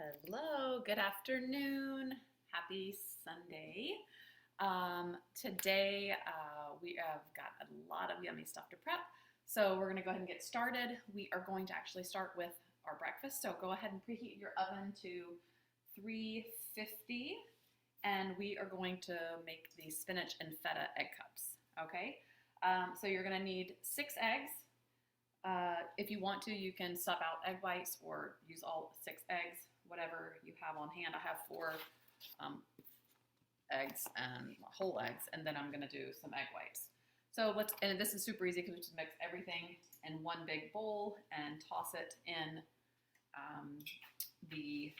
Hello, good afternoon. Happy Sunday. Today we have got a lot of yummy stuff to prep. So we're going to go ahead and get started. We are going to actually start with our breakfast. So go ahead and preheat your oven to 350 and we are going to make the spinach and feta egg cups. Okay, so you're going to need 6 eggs. If you want to, you can sub out egg whites or use all 6 eggs, whatever you have on hand. I have 4 eggs and whole eggs, and then I'm going to do some egg whites. So and this is super easy because we just mix everything in one big bowl and toss it in the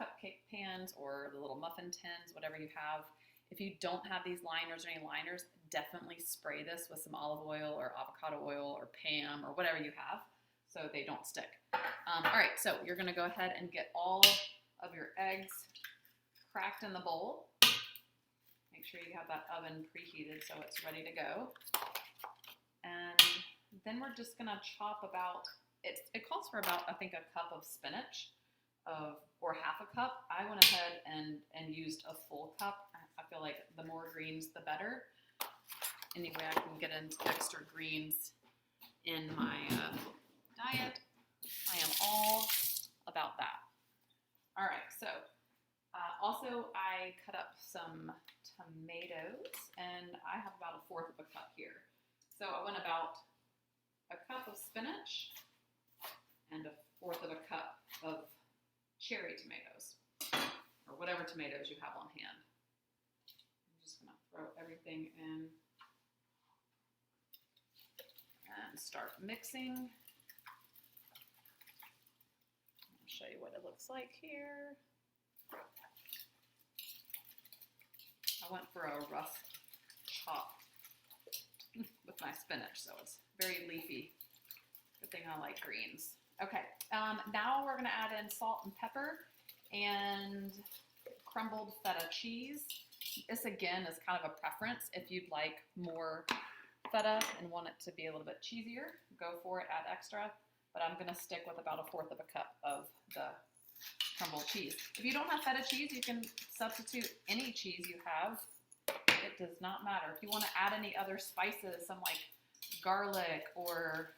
cupcake pans or the little muffin tins, whatever you have. If you don't have these liners or any liners, definitely spray this with some olive oil or avocado oil or Pam or whatever you have so they don't stick. All right, so you're going to go ahead and get all of your eggs cracked in the bowl. Make sure you have that oven preheated so it's ready to go. And then we're just going to chop about, it calls for about, I think, a cup of spinach. Or half a cup. I went ahead and used a full cup. I feel like the more greens, the better. Anyway, I can get into extra greens in my diet. I am all about that. All right, so also I cut up some tomatoes, and I have about 1/4 of a cup here. So I went about a cup of spinach and 1/4 of a cup of cherry tomatoes, or whatever tomatoes you have on hand. I'm just going to throw everything in and start mixing. I'll show you what it looks like here. I went for a rough chop with my spinach, so it's very leafy. Good thing I like greens. Okay, now we're going to add in salt and pepper and crumbled feta cheese. This, again, is kind of a preference. If you'd like more feta and want it to be a little bit cheesier, go for it, add extra. But I'm going to stick with about 1/4 of a cup of the crumbled cheese. If you don't have feta cheese, you can substitute any cheese you have. It does not matter. If you want to add any other spices, some like garlic or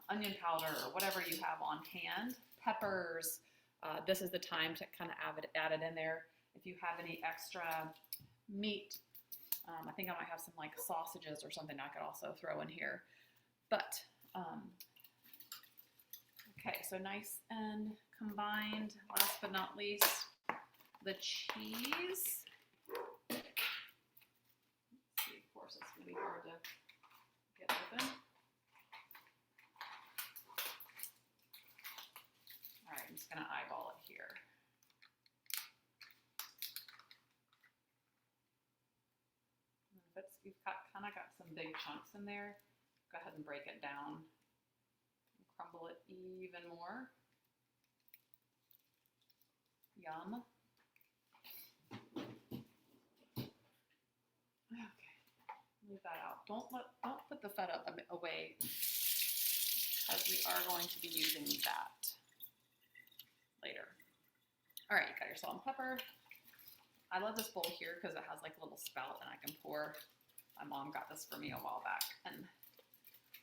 onion powder or whatever you have on hand, peppers, this is the time to kind of add it in there. If you have any extra meat, I think I might have some like sausages or something I could also throw in here. But, okay, so nice and combined. Last but not least, the cheese. Let's see, of course, it's going to be hard to get open. All right, I'm just going to eyeball it here. If you've kind of got some big chunks in there, go ahead and break it down and crumble it even more. Yum. Okay, leave that out. Don't put the feta away because we are going to be using that later. All right, you got your salt and pepper. I love this bowl here because it has like a little spout and I can pour. My mom got this for me a while back and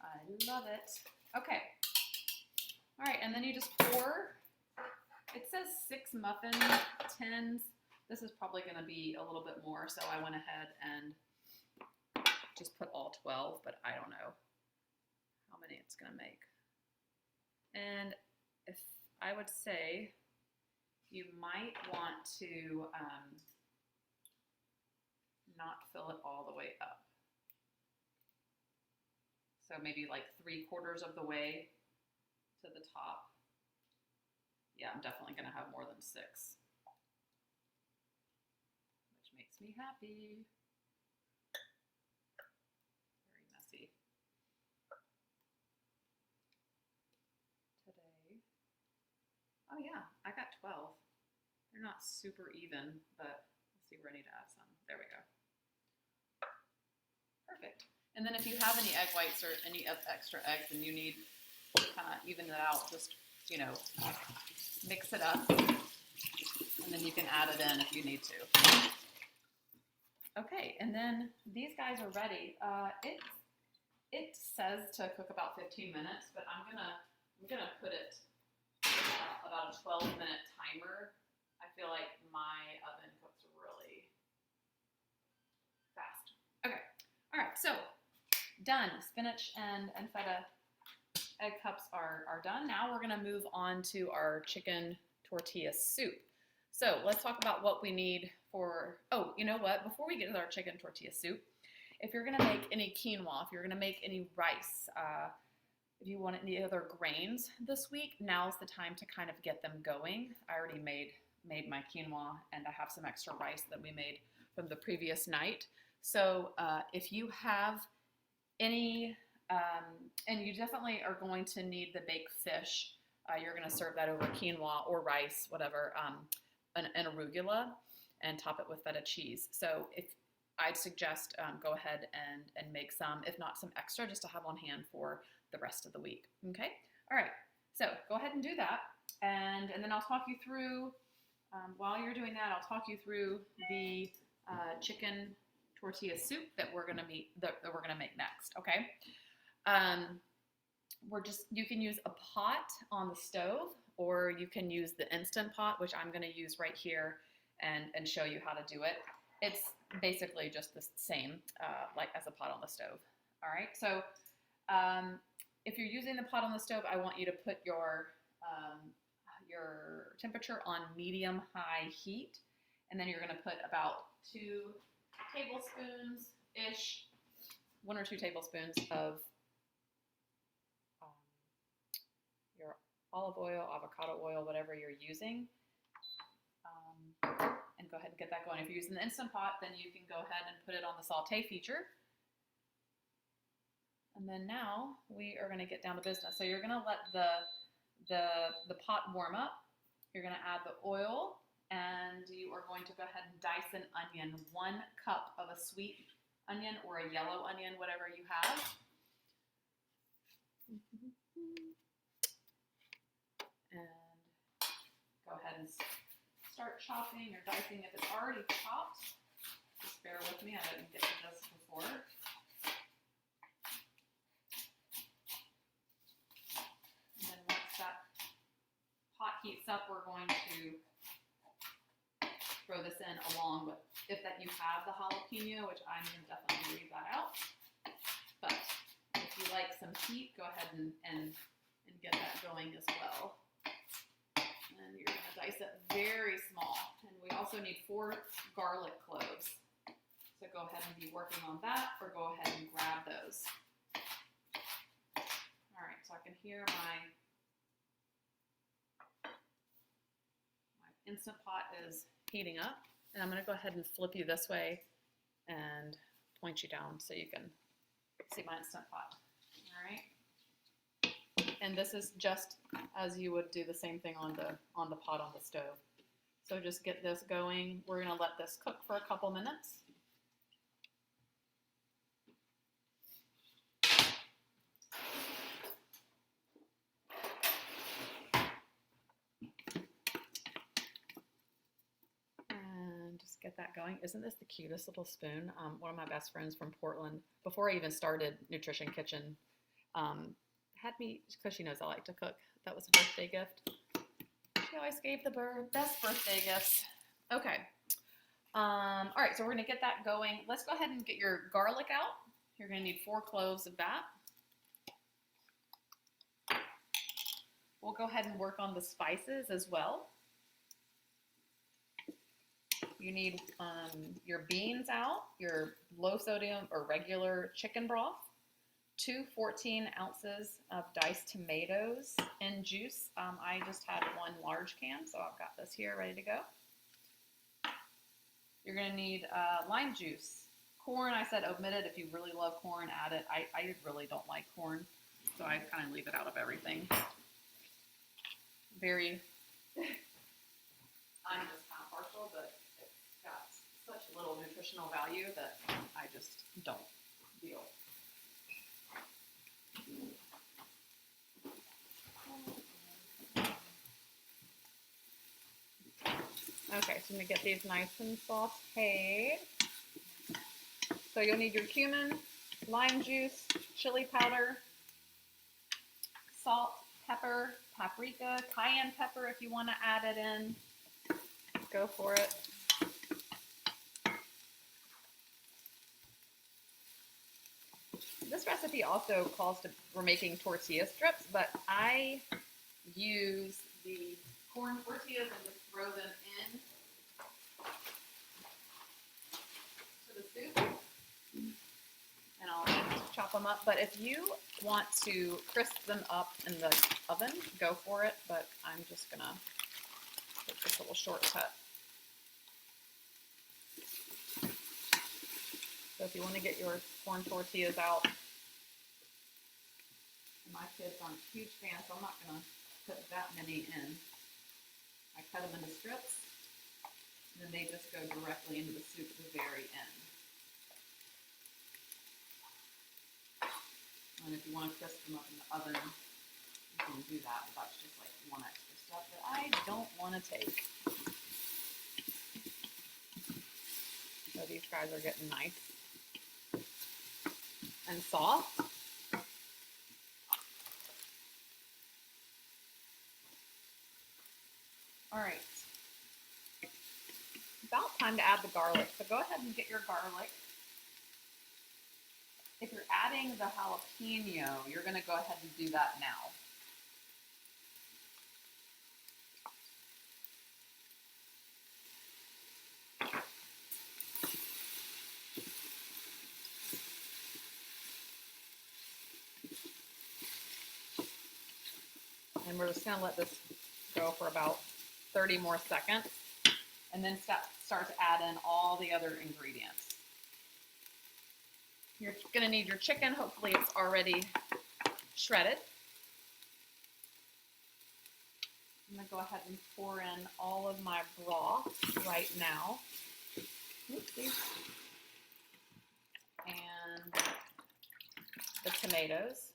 I love it. Okay. All right, and then you just pour. It says 6 muffin tins. This is probably going to be a little bit more, so I went ahead and just put all 12, but I don't know how many it's going to make. And if I would say you might want to not fill it all the way up. So maybe like 3/4 of the way to the top. Yeah, I'm definitely going to have more than 6, which makes me happy. Very messy today. Oh yeah, I got 12. They're not super even, but let's see where I need to add some. There we go. Perfect. And then if you have any egg whites or any extra eggs, then you need kind of even it out. Just, you know, mix it up, and then you can add it in if you need to. Okay, and then these guys are ready. It says to cook about 15 minutes, but I'm gonna put it about a 12-minute timer. I feel like my oven cooks really fast. Okay, all right, so done. Spinach and feta egg cups are done. Now we're gonna move on to our chicken tortilla soup. So let's talk about what we need for, oh, you know what? Before we get to our chicken tortilla soup, if you're gonna make any quinoa, if you're gonna make any rice, if you want any other grains this week, now's the time to kind of get them going. I already made my quinoa, and I have some extra rice that we made from the previous night. So if you have any, and you definitely are going to need the baked fish. You're going to serve that over quinoa or rice, whatever, an arugula, and top it with feta cheese. So if I'd suggest go ahead and make some, if not some extra, just to have on hand for the rest of the week. Okay. All right. So go ahead and do that, and then I'll talk you through. While you're doing that, I'll talk you through the chicken tortilla soup that we're gonna make next. Okay. You can use a pot on the stove, or you can use the Instant Pot, which I'm gonna use right here and show you how to do it. It's basically just the same like as a pot on the stove. All right. So if you're using the pot on the stove, I want you to put your temperature on medium-high heat, and then you're going to put about 2 tablespoons-ish, 1 or 2 tablespoons of your olive oil, avocado oil, whatever you're using, and go ahead and get that going. If you're using the Instant Pot, then you can go ahead and put it on the saute feature. And then now we are going to get down to business. So you're going to let the pot warm up. You're going to add the oil, and you are going to go ahead and dice an onion, 1 cup of a sweet onion or a yellow onion, whatever you have. And go ahead and start chopping or dicing if it's already chopped. Just bear with me, I didn't get to this before. Heats up, we're going to throw this in along with, if that you have the jalapeno, which I'm going to definitely leave that out. But if you like some heat, go ahead and get that going as well. And you're going to dice it very small. And we also need 4 garlic cloves. So go ahead and be working on that, or go ahead and grab those. All right, so I can hear my Instant Pot is heating up, and I'm going to go ahead and flip you this way and point you down so you can see my Instant Pot. All right, and this is just as you would do the same thing on the pot on the stove. So just get this going. We're going to let this cook for a couple minutes. Get that going. Isn't this the cutest little spoon? One of my best friends from Portland, before I even started Nutrition Kitchen, had me, because she knows I like to cook. That was a birthday gift. She always gave the best birthday gifts. Okay. All right, so we're going to get that going. Let's go ahead and get your garlic out. You're going to need 4 cloves of that. We'll go ahead and work on the spices as well. You need your beans out, your low sodium or regular chicken broth, 2 14 ounces of diced tomatoes in juice. I just had 1 large can, so I've got this here ready to go. You're going to need lime juice. Corn, I said omit it. If you really love corn, add it. I really don't like corn, so I kind of leave it out of everything. I'm just kind of partial, but such little nutritional value that I just don't deal. I'm gonna get these nice and sauteed. So you'll need your cumin, lime juice, chili powder, salt, pepper, paprika, cayenne pepper if you want to add it in. Go for it. This recipe also calls for making tortilla strips, but I use the corn tortillas and just throw them in to the soup. And I'll chop them up. But if you want to crisp them up in the oven, go for it. But I'm just gonna take this little shortcut. So if you want to get your corn tortillas out, my kids aren't huge fans, so I'm not gonna put that many in. I cut them into strips, and then they just go directly into the soup at the very end. And if you want to crisp them up in the oven, you can do that, but that's just like one extra step that I don't want to take. So these guys are getting nice and soft. All right, about time to add the garlic. So go ahead and get your garlic. If you're adding the jalapeno, you're going to go ahead and do that now. And we're just going to let this go for about 30 more seconds, and then start to add in all the other ingredients. You're going to need your chicken. Hopefully it's already shredded. I'm going to go ahead and pour in all of my broth right now. Oopsie. And the tomatoes.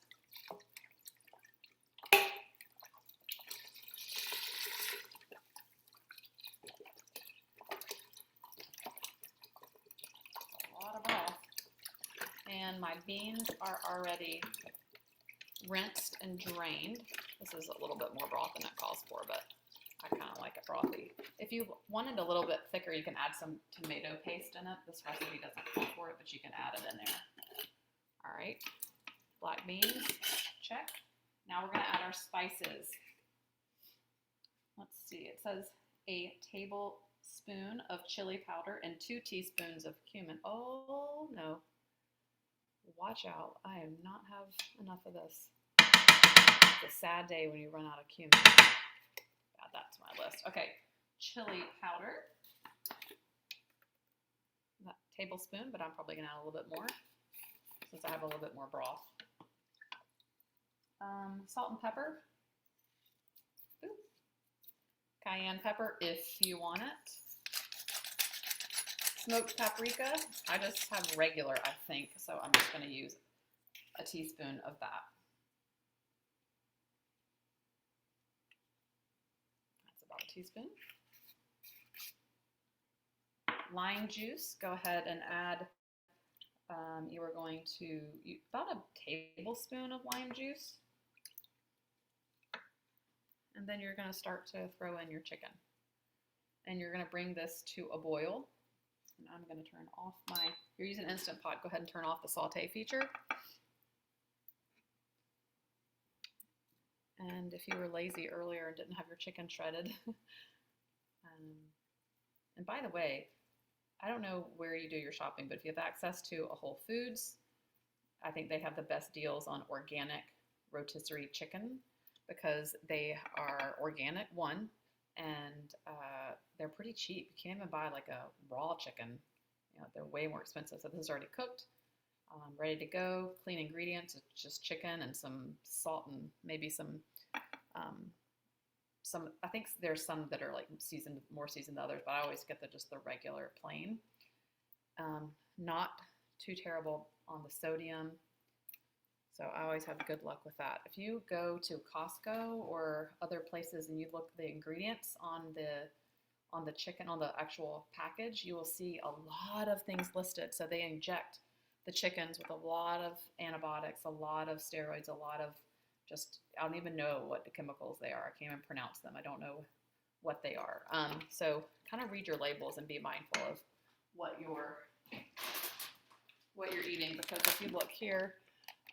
And my beans are already rinsed and drained. This is a little bit more broth than it calls for, but I kind of like it frothy. If you wanted a little bit thicker, you can add some tomato paste in it. This recipe doesn't call for it, but you can add it in there. All right, black beans, check. Now we're gonna add our spices. Let's see, it says a tablespoon of chili powder and 2 teaspoons of cumin. Oh no. Watch out, I am not have enough of this. It's a sad day when you run out of cumin. Add that to my list. Okay, chili powder. That tablespoon, but I'm probably gonna add a little bit more since I have a little bit more broth. Salt and pepper. Ooh. Cayenne pepper if you want it. Smoked paprika, I just have regular, I think, so I'm just going to use a teaspoon of that. That's about a teaspoon. Lime juice, go ahead and add, you are going to, about a tablespoon of lime juice. And then you're going to start to throw in your chicken. And you're going to bring this to a boil. And I'm going to turn off you're using an Instant Pot, go ahead and turn off the saute feature. And if you were lazy earlier and didn't have your chicken shredded. And by the way, I don't know where you do your shopping, but if you have access to a Whole Foods, I think they have the best deals on organic rotisserie chicken because they are organic, one, and they're pretty cheap. You can't even buy like a raw chicken. You know, they're way more expensive. So this is already cooked, ready to go. Clean ingredients. It's just chicken and some salt and maybe some. I think there's some that are like more seasoned than others, but I always get just the regular plain. Not too terrible on the sodium. So I always have good luck with that. If you go to Costco or other places and you look at the ingredients on the on the chicken, on the actual package, you will see a lot of things listed. So they inject the chickens with a lot of antibiotics, a lot of steroids, a lot of just, I don't even know what the chemicals they are. I can't even pronounce them. I don't know what they are. So kind of read your labels and be mindful of what you're eating, because if you look here,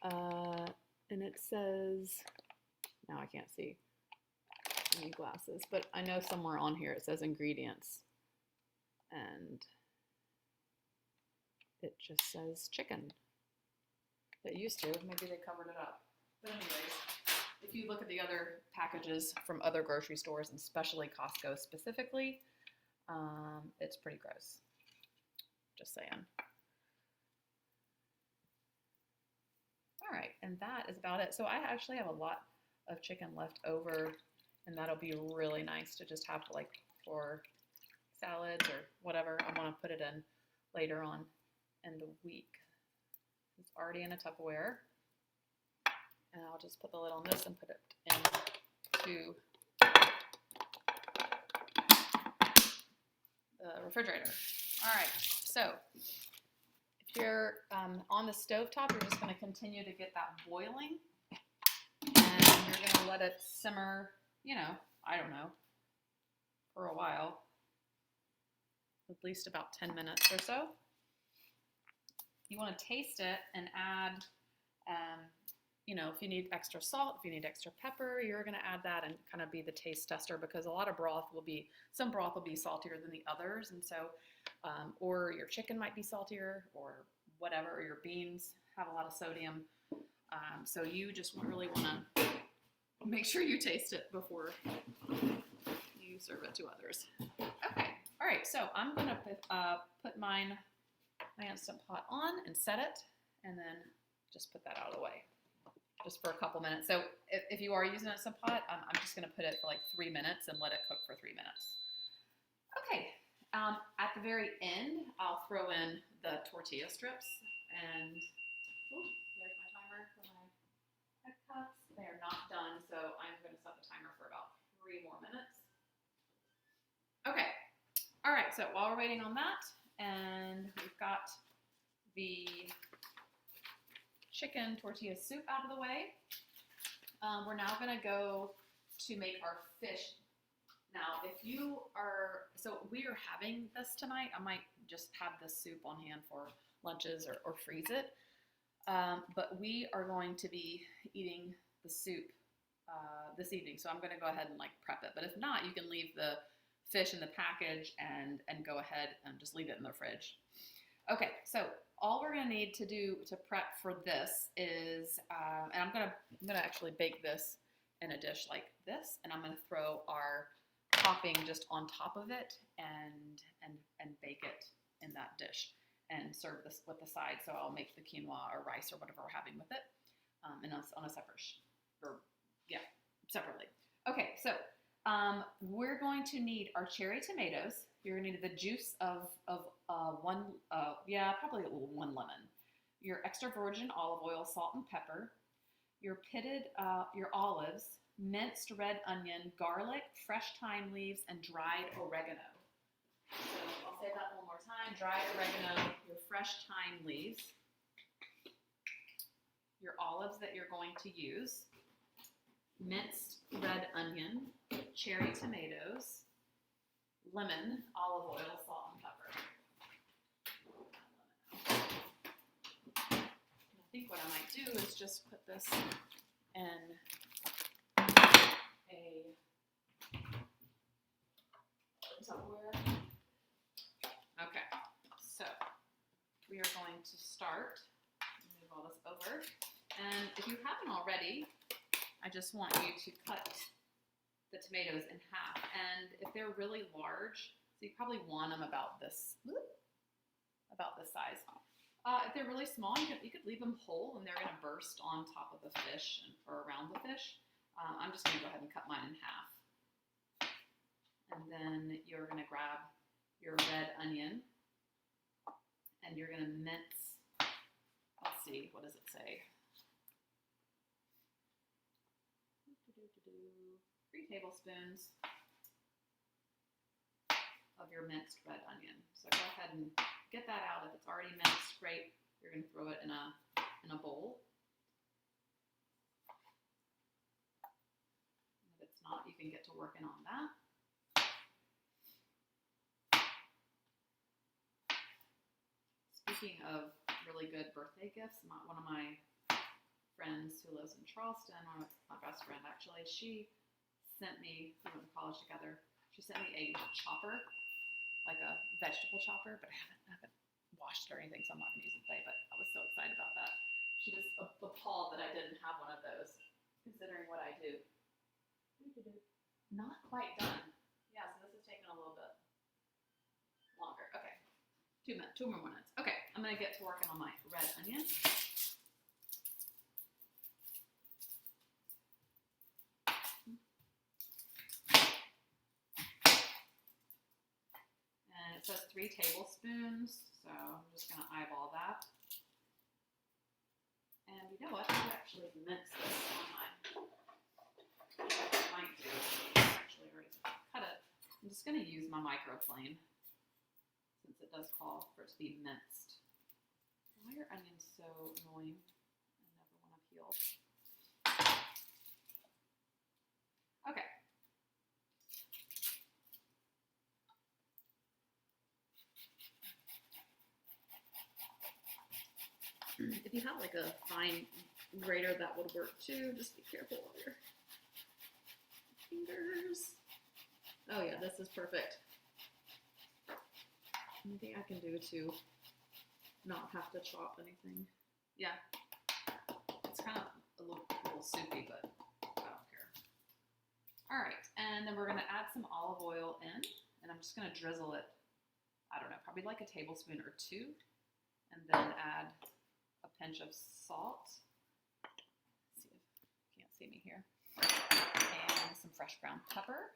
and it says, now I can't see, I need glasses, but I know somewhere on here it says ingredients, and it just says chicken. It used to, maybe they covered it up. But anyways, if you look at the other packages from other grocery stores, and especially Costco specifically, it's pretty gross. Just saying. All right, and that is about it. So I actually have a lot of chicken left over, and that'll be really nice to just have like for salads or whatever I want to put it in later on in the week. It's already in a Tupperware, and I'll just put the lid on this and put it into the refrigerator. All right, so if you're on the stovetop, you're just going to continue to get that boiling, and you're going to let it simmer, you know, I don't know, for a while, at least about 10 minutes or so. You want to taste it and add, you know, if you need extra salt, if you need extra pepper, you're going to add that and kind of be the taste tester, because a lot of broth will be, some broth will be saltier than the others, and so, or your chicken might be saltier or whatever, or your beans have a lot of sodium. So you just really want to make sure you taste it before you serve it to others. Okay, all right, so I'm going to put my Instant Pot on and set it, and then just put that out of the way just for a couple minutes. So if you are using an Instant Pot, I'm just going to put it for like 3 minutes and let it cook for 3 minutes. Okay, at the very end, I'll throw in the tortilla strips, and there's my timer for my egg cups. They are not done, so I'm going to set the timer for about 3 more minutes. Okay, all right, so while we're waiting on that, and we've got the chicken tortilla soup out of the way, we're now going to go to make our fish. Now, if you are, so we are having this tonight. I might just have this soup on hand for lunches or freeze it. But we are going to be eating the soup this evening. So I'm going to go ahead and like prep it. But if not, you can leave the fish in the package and go ahead and just leave it in the fridge. Okay, so all we're going to need to do to prep for this is, and I'm gonna actually bake this in a dish like this, and I'm going to throw our topping just on top of it and bake it in that dish and serve this with the side. So I'll make the quinoa or rice or whatever we're having with it, and on a separate, separately. Okay, so we're going to need our cherry tomatoes. You're going to need the juice of probably 1 lemon. Your extra virgin olive oil, salt and pepper. Your your olives, minced red onion, garlic, fresh thyme leaves, and dried oregano. So I'll say that one more time. Dried oregano, your fresh thyme leaves, your olives that you're going to use, minced red onion, cherry tomatoes, lemon, olive oil, salt, and pepper. I think what I might do is just put this in a Tupperware. Okay, so we are going to start. Move all this over. And if you haven't already, I just want you to cut the tomatoes in half. And if they're really large, so you probably want them about this size. If they're really small, you could leave them whole and they're going to burst on top of the fish or around the fish. I'm just going to go ahead and cut mine in half. And then you're going to grab your red onion and you're going to mince, let's see, what does it say? 3 tablespoons your minced red onion. So go ahead and get that out. If it's already minced, great. You're going to throw it in a bowl. And if it's not, you can get to working on that. Speaking of really good birthday gifts, one of my friends who lives in Charleston, my best friend actually, she sent me, we went to college together, she sent me a chopper, like a vegetable chopper, but I haven't washed it or anything, so I'm not going to use it today, but I was so excited about that. She just appalled that I didn't have one of those, considering what I do. Not quite done. Yeah, so this is taking a little bit longer. Okay, 2 more minutes. Okay, I'm going to get to working on my red onion. And it says 3 tablespoons, so I'm just going to eyeball that. And you know what? I could actually mince this on my, what I might do, actually already cut it. I'm just going to use my microplane since it does call for it to be minced. Why are onions so annoying? I never want to peel. Okay. If you have like a fine grater, that would work too. Just be careful with your fingers. Oh yeah, this is perfect. Anything I can do to not have to chop anything. Yeah, it's kind of a little soupy, but I don't care. All right, and then we're gonna add some olive oil in, and I'm just gonna drizzle it, I don't know, probably like a tablespoon or 2, and then add a pinch of salt. Let's see if you can't see me here. And some fresh ground pepper.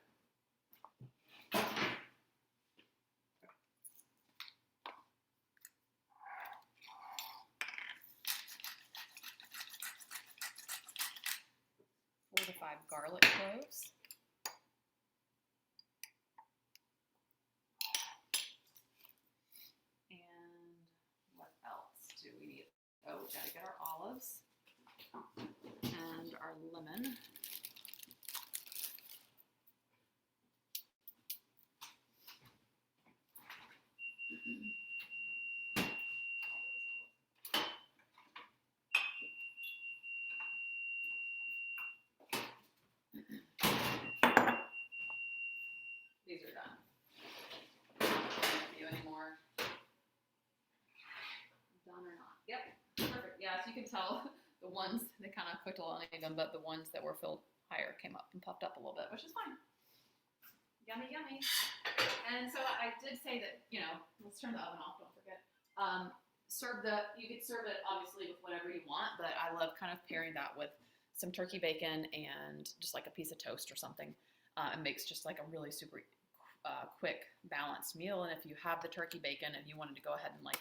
Four to 5 garlic cloves. And what else do we need? Oh, we gotta get our olives and our lemon. These are done. I don't have you anymore. Done or not? Yep, perfect. Yeah, so you can tell the ones, they kind of cooked a little uneven, but the ones that were filled higher came up and puffed up a little bit, which is fine. Yummy, yummy. And so I did say that, you know, let's turn the oven off, don't forget. You could serve it obviously with whatever you want, but I love kind of pairing that with some turkey bacon and just like a piece of toast or something. It makes just like a really super quick, balanced meal. And if you have the turkey bacon and you wanted to go ahead and like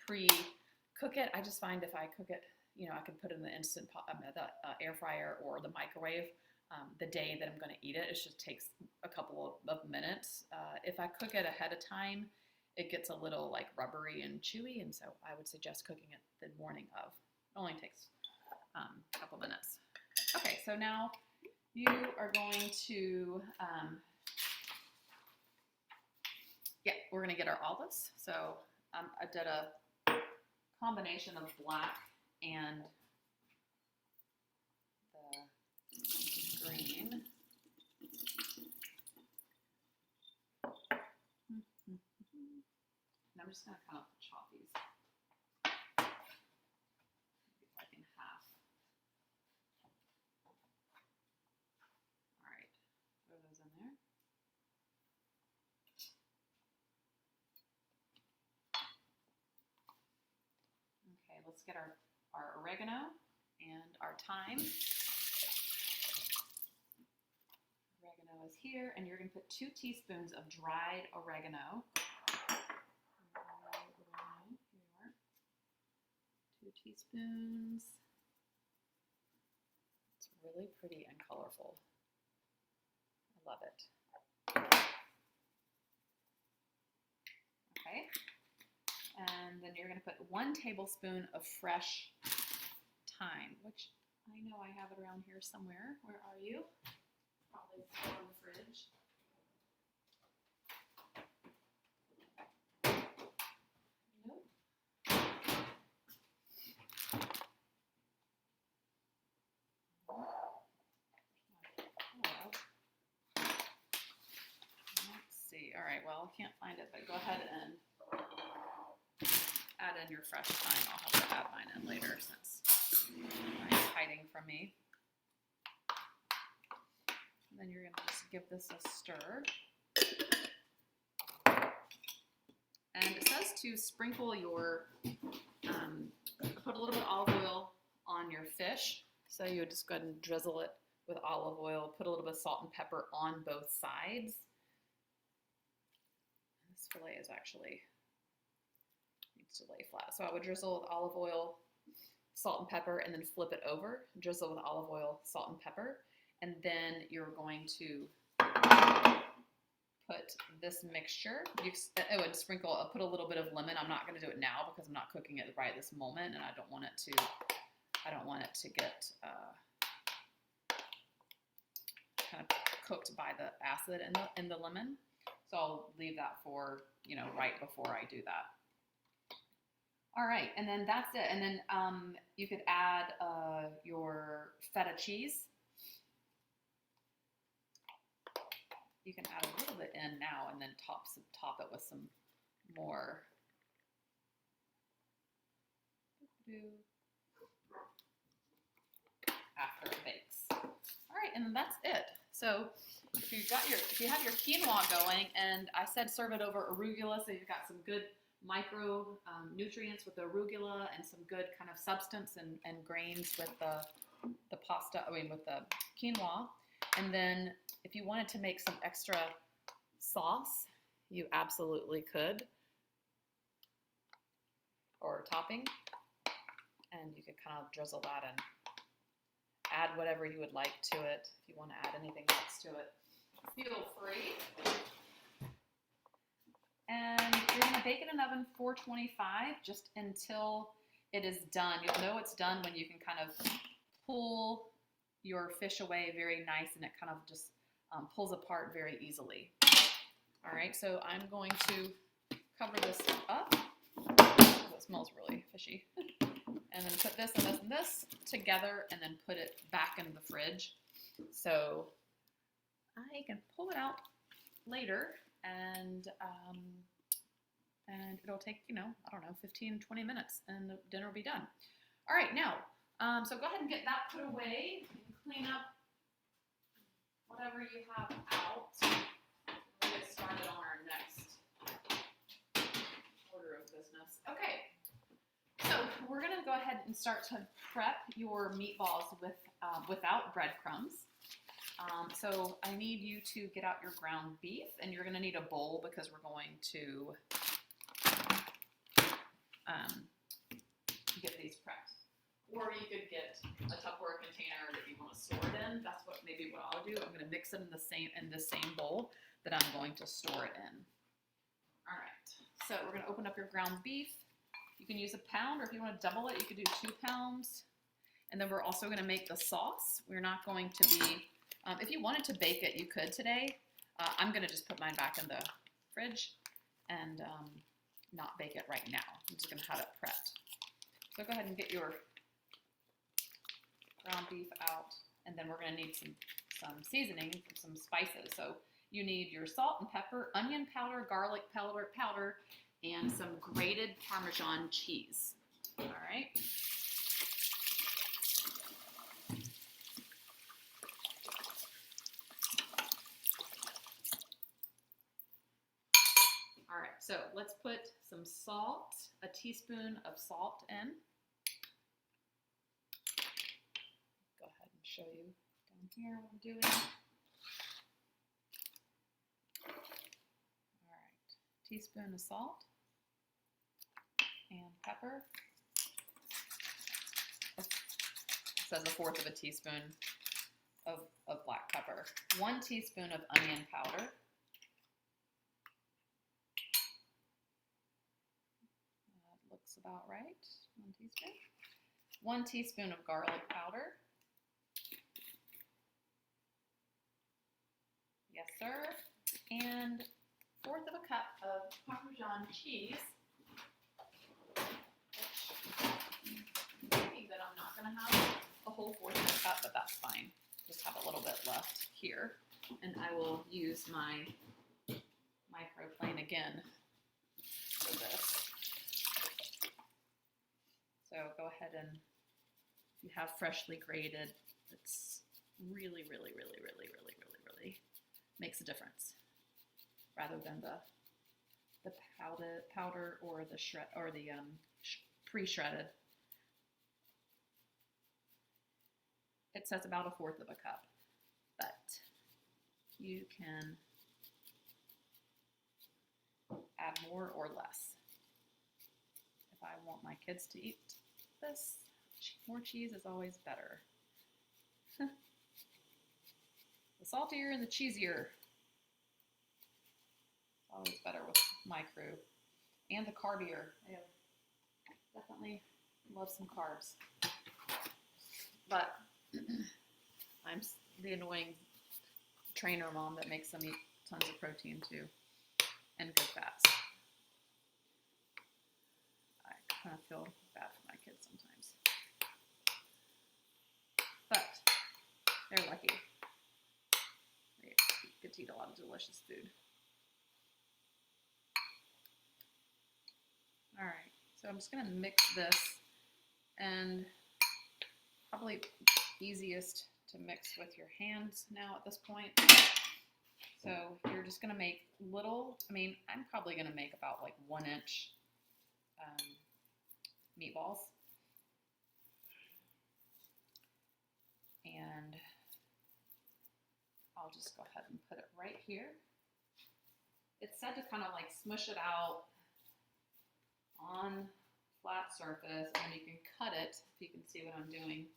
pre-cook it, I just find if I cook it, you know, I can put it in the instant pot, the air fryer or the microwave the day that I'm going to eat it. It just takes a couple of minutes. If I cook it ahead of time, it gets a little like rubbery and chewy, and so I would suggest cooking it the morning of. It only takes a couple minutes. Okay, so now you are going to, we're going to get our olives. So I did a combination of black and the green. And I'm just going to kind of chop these like in half. All right, throw those in there. Okay, let's get our oregano and our thyme. Oregano is here, and you're going to put 2 teaspoons of dried oregano. 2 teaspoons. It's really pretty and colorful. I love it. Okay. And then you're going to put 1 tablespoon of fresh thyme, which I know I have it around here somewhere. Where are you? Probably still in the fridge. Nope. Let's see. All right, well, I can't find it, but go ahead and add in your fresh thyme. I'll have to add mine in later since mine's hiding from me. And then you're going to just give this a stir. And it says to sprinkle your, put a little bit of olive oil on your fish. So you would just go ahead and drizzle it with olive oil, put a little bit of salt and pepper on both sides. This fillet is actually needs to lay flat. So I would drizzle with olive oil, salt and pepper, and then flip it over. Drizzle with olive oil, salt and pepper. And then you're going to put this mixture. I would sprinkle, put a little bit of lemon. I'm not going to do it now because I'm not cooking it right this moment, and I don't want it to get kind of cooked by the acid in the lemon. So I'll leave that for, right before I do that. All right, and then that's it. And then you could add your feta cheese. You can add a little bit in now and then top it with some more. After it bakes. All right, and then that's it. So if you have your quinoa going, and I said serve it over arugula, so you've got some good micro nutrients with the arugula and some good kind of substance and grains with the pasta, with the quinoa. And then if you wanted to make some extra sauce, you absolutely could, or topping, and you could kind of drizzle that in. Add whatever you would like to it. If you want to add anything else to it, feel free. And you're going to bake it in an oven 425 just until it is done. You'll know it's done when you can kind of pull your fish away very nice, and it kind of just pulls apart very easily. All right, so I'm going to cover this up. It smells really fishy. And then put this and this and this together, and then put it back in the fridge. So I can pull it out later, and it'll take, I don't know, 15, 20 minutes, and the dinner will be done. All right, now, so go ahead and get that put away and clean up whatever you have out. We'll get started on our next order of business. Okay. So we're going to go ahead and start to prep your meatballs without breadcrumbs. So I need you to get out your ground beef, and you're going to need a bowl because we're going to get these prepped. Or you could get a Tupperware container that you want to store it in. That's what I'll do. I'm going to mix it in the same bowl that I'm going to store it in. All right. So we're going to open up your ground beef. You can use a pound, or if you want to double it, you could do 2 pounds. And then we're also going to make the sauce. We're not going to be, if you wanted to bake it, you could today. I'm going to just put mine back in the fridge and not bake it right now. I'm just going to have it prepped. So go ahead and get your ground beef out, and then we're going to need some seasoning, some spices. So you need your salt and pepper, onion powder, garlic powder, and some grated Parmesan cheese. All right. All right, so let's put some salt, a teaspoon of salt in. Go ahead and show you down here what I'm doing. All right, teaspoon of salt and pepper. It says 1/4 of a teaspoon of black pepper. 1 teaspoon of onion powder. about right. 1 teaspoon. 1 teaspoon of garlic powder. Yes, sir. And 1/4 of a cup of Parmesan cheese. I'm thinking that I'm not going to have a whole 1/4 of a cup, but that's fine. Just have a little bit left here. And I will use my microplane again for this. So go ahead and, if you have freshly grated, it's really makes a difference, rather than the powder or the shred or the pre-shredded. It says about a 1/4 of a cup, but you can add more or less. If I want my kids to eat this, more cheese is always better. The saltier and the cheesier. Always better with my crew. And the carbier. I definitely love some carbs. But I'm the annoying trainer mom that makes them eat tons of protein too. And good fats. I kind of feel bad for my kids sometimes. But they're lucky. They get to eat a lot of delicious food. All right, so I'm just gonna mix this, and probably easiest to mix with your hands now at this point. So you're just gonna make little, I'm probably gonna make about like 1-inch meatballs. And I'll just go ahead and put it right here. It's said to kind of like smush it out on flat surface, and you can cut it, if you can see what I'm doing.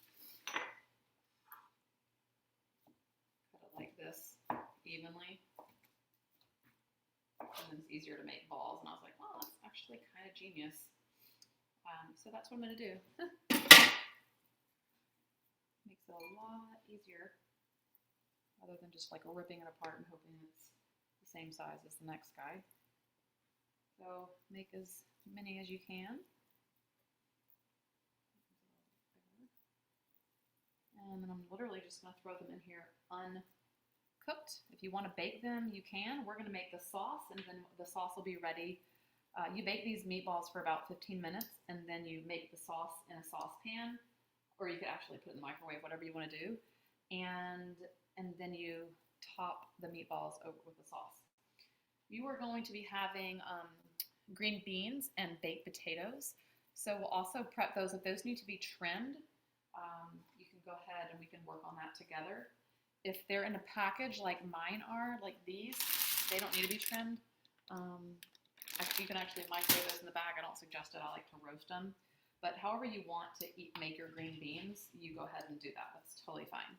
Cut it like this evenly. And then it's easier to make balls. And I was like, well, that's actually kind of genius. So that's what I'm going to do. Makes it a lot easier, rather than just like ripping it apart and hoping it's the same size as the next guy. So make as many as you can. And then I'm literally just going to throw them in here uncooked. If you want to bake them, you can. We're going to make the sauce, and then the sauce will be ready. You bake these meatballs for about 15 minutes, and then you make the sauce in a saucepan, or you could actually put it in the microwave, whatever you want to do. And then you top the meatballs over with the sauce. You are going to be having green beans and baked potatoes. So we'll also prep those. If those need to be trimmed, you can go ahead and we can work on that together. If they're in a package like mine are, like these, they don't need to be trimmed. You can actually microwave those in the bag. I don't suggest it. I like to roast them. But however you want to make your green beans, you go ahead and do that. That's totally fine.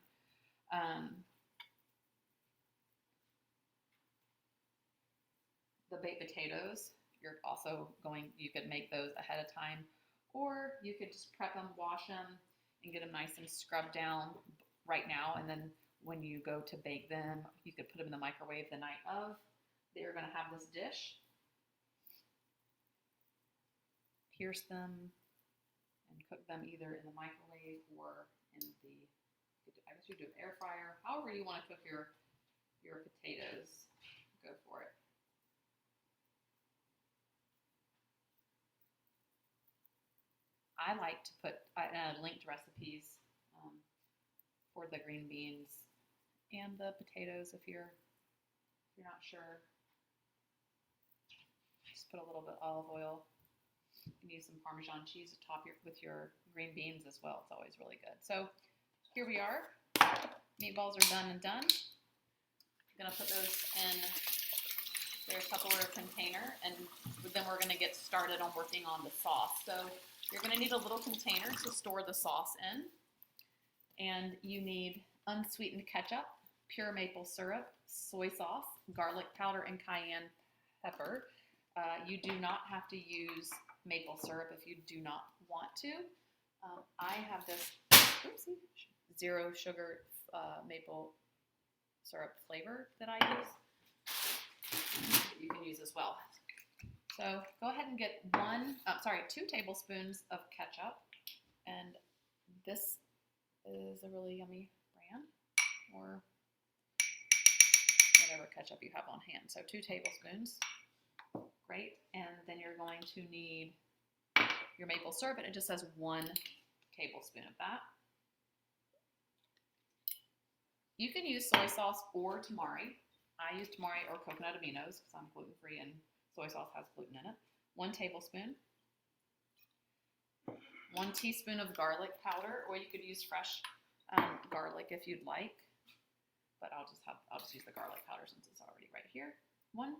The baked potatoes, you could make those ahead of time, or you could just prep them, wash them, and get them nice and scrubbed down right now. And then when you go to bake them, you could put them in the microwave the night of. They're going to have this dish. Pierce them and cook them either in the microwave or in the, I guess you do an air fryer. However you want to cook your potatoes, go for it. I like to put linked recipes for the green beans and the potatoes if you're not sure. Just put a little bit of olive oil. You can use some Parmesan cheese to top with your green beans as well. It's always really good. So here we are. Meatballs are done and done. I'm going to put those in their Tupperware container, and then we're going to get started on working on the sauce. So you're going to need a little container to store the sauce in, and you need unsweetened ketchup, pure maple syrup, soy sauce, garlic powder, and cayenne pepper. You do not have to use maple syrup if you do not want to. I have this zero sugar maple syrup flavor that I use. You can use as well. So go ahead and get 2 tablespoons of ketchup, and this is a really yummy brand, or whatever ketchup you have on hand. So 2 tablespoons, great. And then you're going to need your maple syrup, and it just says 1 tablespoon of that. You can use soy sauce or tamari. I use tamari or coconut aminos because I'm gluten-free and soy sauce has gluten in it. 1 tablespoon. 1 teaspoon of garlic powder, or you could use fresh garlic if you'd like. But I'll just use the garlic powder since it's already right here. 1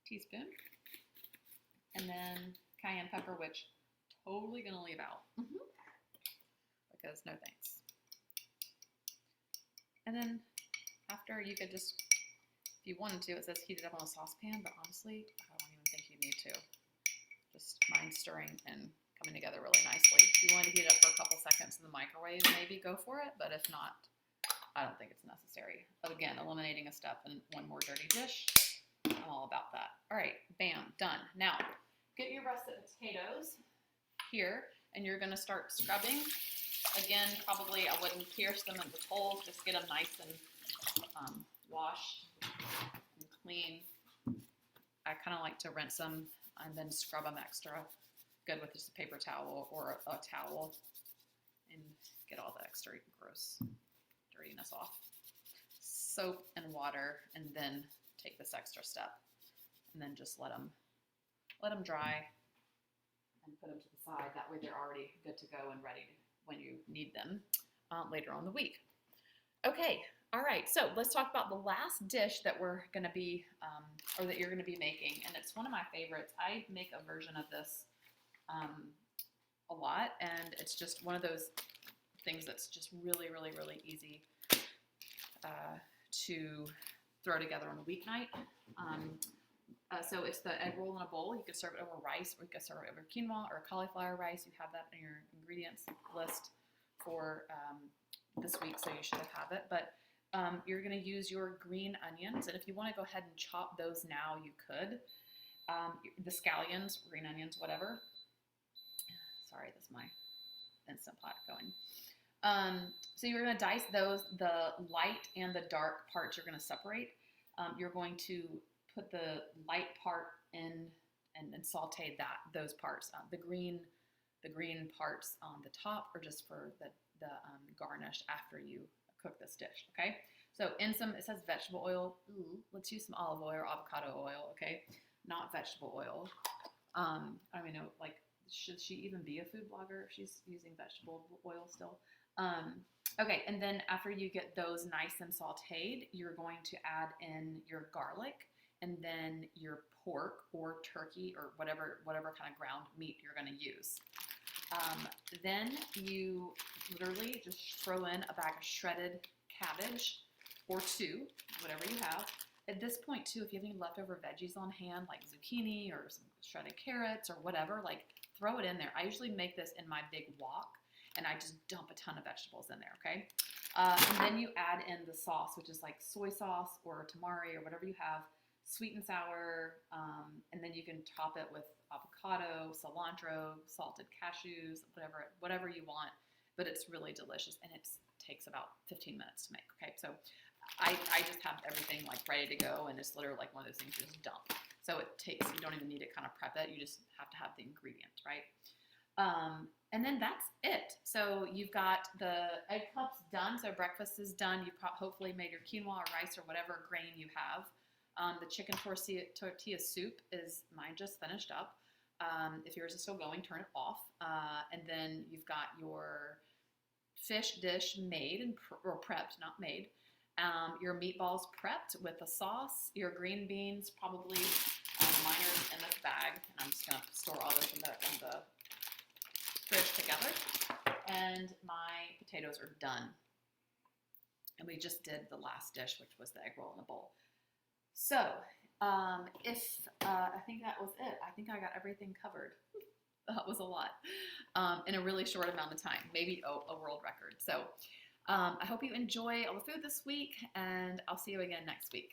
teaspoon. And then cayenne pepper, which totally gonna leave out because no thanks. And then after, you could just, if you wanted to, it says heat it up on a saucepan, but honestly, I don't even think you need to. Just mind stirring and coming together really nicely. If you want to heat it up for a couple seconds in the microwave, maybe go for it, but if not, I don't think it's necessary. Again, eliminating a step and 1 more dirty dish. I'm all about that. All right, bam, done. Now, get your russet potatoes here, and you're gonna start scrubbing. Again, probably I wouldn't pierce them into holes, just get them nice and washed and clean. I kind of like to rinse them and then scrub them extra good with just a paper towel or a towel and get all the extra gross dirtiness off. Soap and water, and then take this extra step and then just let them dry and put them to the side. That way they're already good to go and ready when you need them later on in the week. Okay, all right, so let's talk about the last dish that we're gonna be, or that you're gonna be making, and it's one of my favorites. I make a version of this a lot, and it's just one of those things that's just really, really, really easy to throw together on a weeknight. So it's the egg roll in a bowl. You could serve it over rice, or you could serve it over quinoa or cauliflower rice. You have that in your ingredients list for this week, so you should have it. But you're going to use your green onions, and if you want to go ahead and chop those now, you could. The scallions, green onions, whatever. Sorry, that's my Instant Pot going. So you're going to dice those. The light and the dark parts you're going to separate. You're going to put the light part in and then saute those parts. The green parts on the top are just for the garnish after you cook this dish. Okay. So it says vegetable oil. Ooh, let's use some olive oil or avocado oil. Okay, not vegetable oil. I don't even know. Like, should she even be a food blogger if she's using vegetable oil still? Okay, and then after you get those nice and sauteed, you're going to add in your garlic, and then your pork or turkey or whatever kind of ground meat you're going to use. Then you literally just throw in a bag of shredded cabbage or 2, whatever you have. At this point too, if you have any leftover veggies on hand, like zucchini or some shredded carrots or whatever, like throw it in there. I usually make this in my big wok, and I just dump a ton of vegetables in there, okay? And then you add in the sauce, which is like soy sauce or tamari or whatever you have, sweet and sour, and then you can top it with avocado, cilantro, salted cashews, whatever you want, but it's really delicious, and it takes about 15 minutes to make, okay? So I just have everything like ready to go, and it's literally like one of those things you just dump. So you don't even need to kind of prep it, you just have to have the ingredients, right? And then that's it. So you've got the egg cups done, so breakfast is done. You've hopefully made your quinoa or rice or whatever grain you have. The chicken tortilla soup mine just finished up. If yours is still going, turn it off. And then you've got your fish dish made or prepped, not made. Your meatballs prepped with the sauce. Your green beans probably mine are in this bag, and I'm just gonna store all those in the fridge together. And my potatoes are done. And we just did the last dish, which was the egg roll in a bowl. So, I think that was it. I think I got everything covered. That was a lot in a really short amount of time, maybe a world record. So I hope you enjoy all the food this week, and I'll see you again next week.